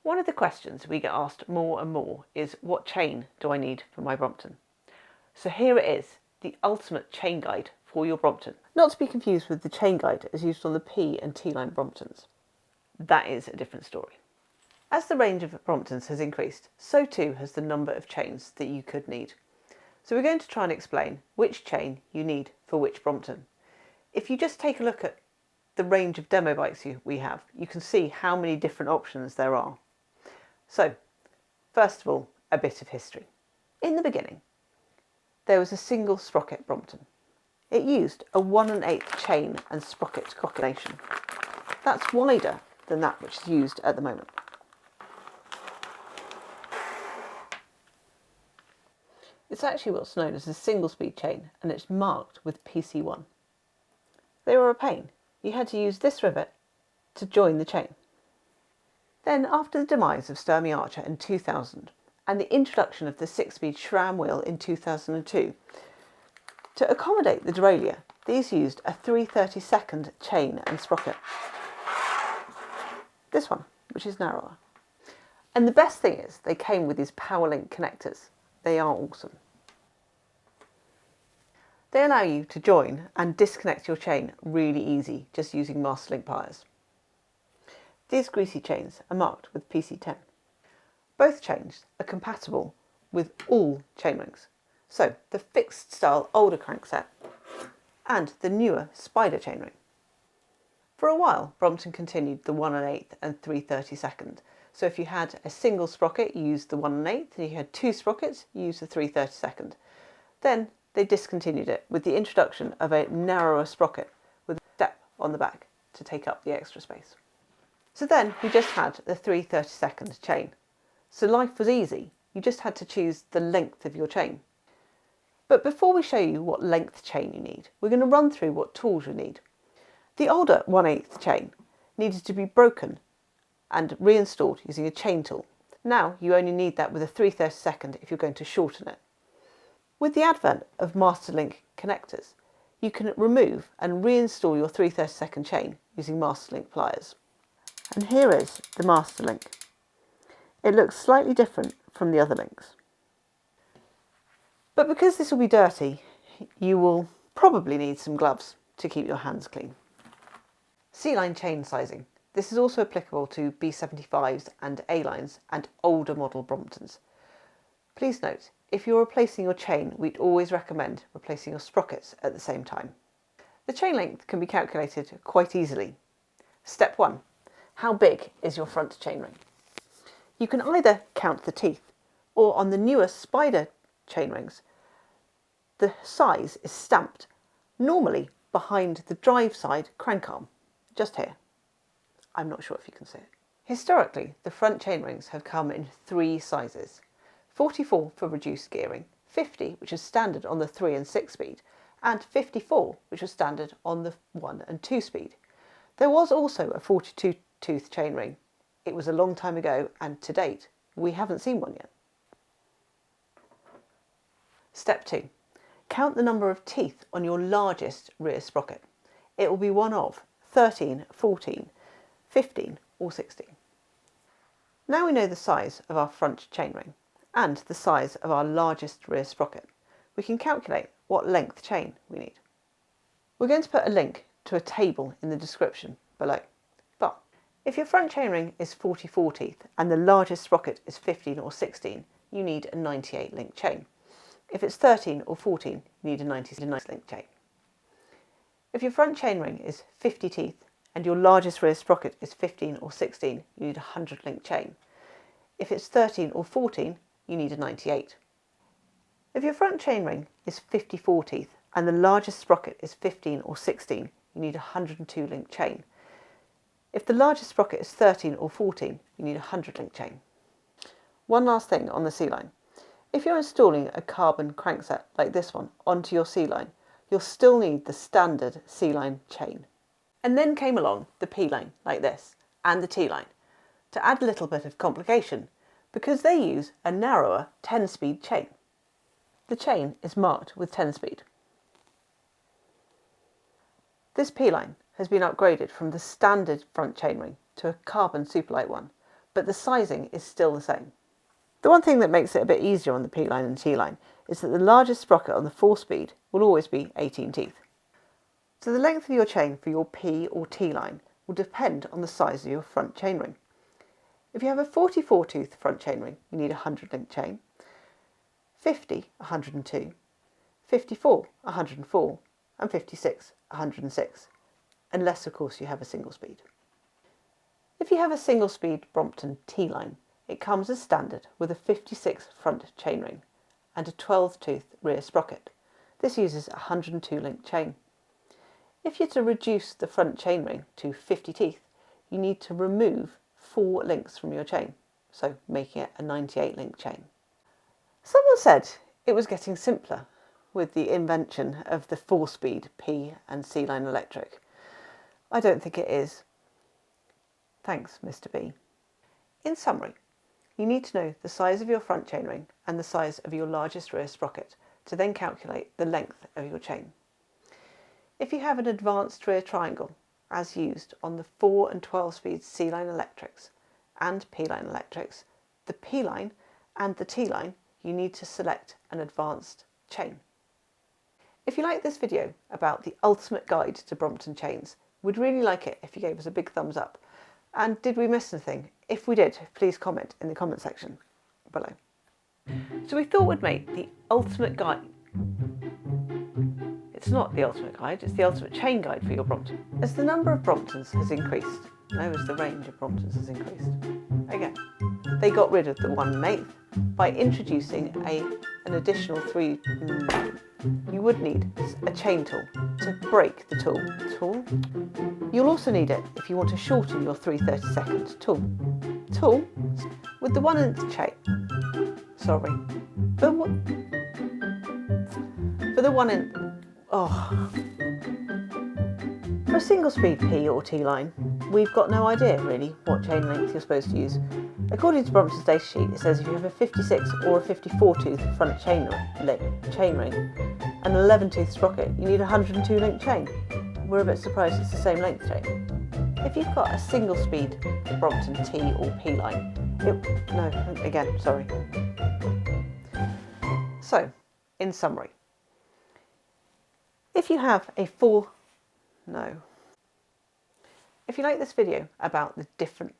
One of the questions we get asked more and more is, what chain do I need for my Brompton? So here it is, the ultimate chain guide for your Brompton. Not to be confused with the chain guide as used on the P and T line Bromptons. That is a different story. As the range of Bromptons has increased, so too has the number of chains that you could need. So we're going to try and explain which chain you need for which Brompton. If you just take a look at the range of demo bikes we have, you can see how many different options there are. So, first of all, a bit of history. In the beginning, there was a single sprocket Brompton. It used a 1 1/8 chain and sprocket combination. That's wider than that which is used at the moment. It's actually what's known as a single speed chain, and it's marked with PC1. They were a pain. You had to use this rivet to join the chain. Then, after the demise of Sturmey Archer in 2000 and the introduction of the 6-speed SRAM wheel in 2002, to accommodate the derailleur, these used a 3/32 chain and sprocket. This one, which is narrower. And the best thing is, they came with these PowerLink connectors. They are awesome. They allow you to join and disconnect your chain really easy, just using master link pliers. These greasy chains are marked with PC10. Both chains are compatible with all chainrings, so the fixed style older crankset and the newer Spider chainring. For a while, Brompton continued the 1 1/8 and 3/32. So if you had a single sprocket, you used the 1 1/8, and you had 2 sprockets, you used the 3/32. Then they discontinued it with the introduction of a narrower sprocket with a step on the back to take up the extra space. So then we just had the 3/32 chain. So life was easy. You just had to choose the length of your chain. But before we show you what length chain you need, we're going to run through what tools you need. The older 1/8 chain needed to be broken and reinstalled using a chain tool. Now you only need that with a 3/32 if you're going to shorten it. With the advent of master link connectors, you can remove and reinstall your 3/32 chain using master link pliers. And here is the master link. It looks slightly different from the other links. But because this will be dirty, you will probably need some gloves to keep your hands clean. C-line chain sizing. This is also applicable to B75s and A-lines and older model Bromptons. Please note, if you're replacing your chain, we'd always recommend replacing your sprockets at the same time. The chain length can be calculated quite easily. Step 1. How big is your front chainring? You can either count the teeth, or on the newer Spider chainrings, the size is stamped, normally behind the drive side crank arm, just here. I'm not sure if you can see it. Historically, the front chainrings have come in 3 sizes. 44 for reduced gearing, 50 which is standard on the 3 and 6 speed, and 54 which was standard on the 1 and 2 speed. There was also a 42 tooth chainring. It was a long time ago, and to date we haven't seen one yet. Step 2. Count the number of teeth on your largest rear sprocket. It will be one of 13, 14, 15 or 16. Now we know the size of our front chainring and the size of our largest rear sprocket, we can calculate what length chain we need. We're going to put a link to a table in the description below. But if your front chainring is 44 teeth and the largest sprocket is 15 or 16, you need a 98 link chain. If it's 13 or 14, you need a 99 link chain. If your front chainring is 50 teeth and your largest rear sprocket is 15 or 16, you need a 100 link chain. If it's 13 or 14, you need a 98. If your front chainring is 54 teeth and the largest sprocket is 15 or 16, you need a 102 link chain. If the largest sprocket is 13 or 14, you need a 100 link chain. One last thing on the C-line. If you're installing a carbon crankset like this one onto your C-line, you'll still need the standard C-line chain. And then came along the P-line like this and the T-line to add a little bit of complication because they use a narrower 10-speed chain. The chain is marked with 10 speed. This P-line has been upgraded from the standard front chainring to a carbon superlight one, but the sizing is still the same. The one thing that makes it a bit easier on the P line and T line is that the largest sprocket on the 4-speed will always be 18 teeth. So the length of your chain for your P or T line will depend on the size of your front chainring. If you have a 44 tooth front chainring, you need a 100 link chain, 50, 102, 54, 104, and 56, 106, unless of course you have a single speed. If you have a single speed Brompton T line, it comes as standard with a 56 front chainring and a 12 tooth rear sprocket. This uses a 102 link chain. If you're to reduce the front chainring to 50 teeth, you need to remove 4 links from your chain, so making it a 98 link chain. Someone said it was getting simpler with the invention of the 4-speed P and C line electric. I don't think it is. Thanks, Mr. B. In summary, you need to know the size of your front chainring and the size of your largest rear sprocket to then calculate the length of your chain. If you have an advanced rear triangle, as used on the 4 and 12 speed C line electrics and P line electrics, the P line and the T line, you need to select an advanced chain. If you like this video about the ultimate guide to Brompton chains, we'd really like it if you gave us a big thumbs up. And did we miss anything? If we did, please comment in the comment section below. So we thought we'd make the ultimate guide. It's not the ultimate guide, it's the ultimate chain guide for your Brompton. As the number of Bromptons has increased, as the range of Bromptons has increased, again, they got rid of the 1 1/8 by introducing an additional 3. You would need a chain tool to break the tool. You'll also need it if you want to shorten your 3/32 tool with the 1/8 chain. Sorry, for the 1/8. For a single speed P or T line, we've got no idea really what chain length you're supposed to use. According to Brompton's data sheet, it says if you have a 56 or a 54 tooth front chainring and an 11 tooth sprocket, you need a 102 link chain. We're a bit surprised it's the same length chain. If you've got a single speed Brompton T or P line, sorry. So, in summary, if you have a if you like this video about the different,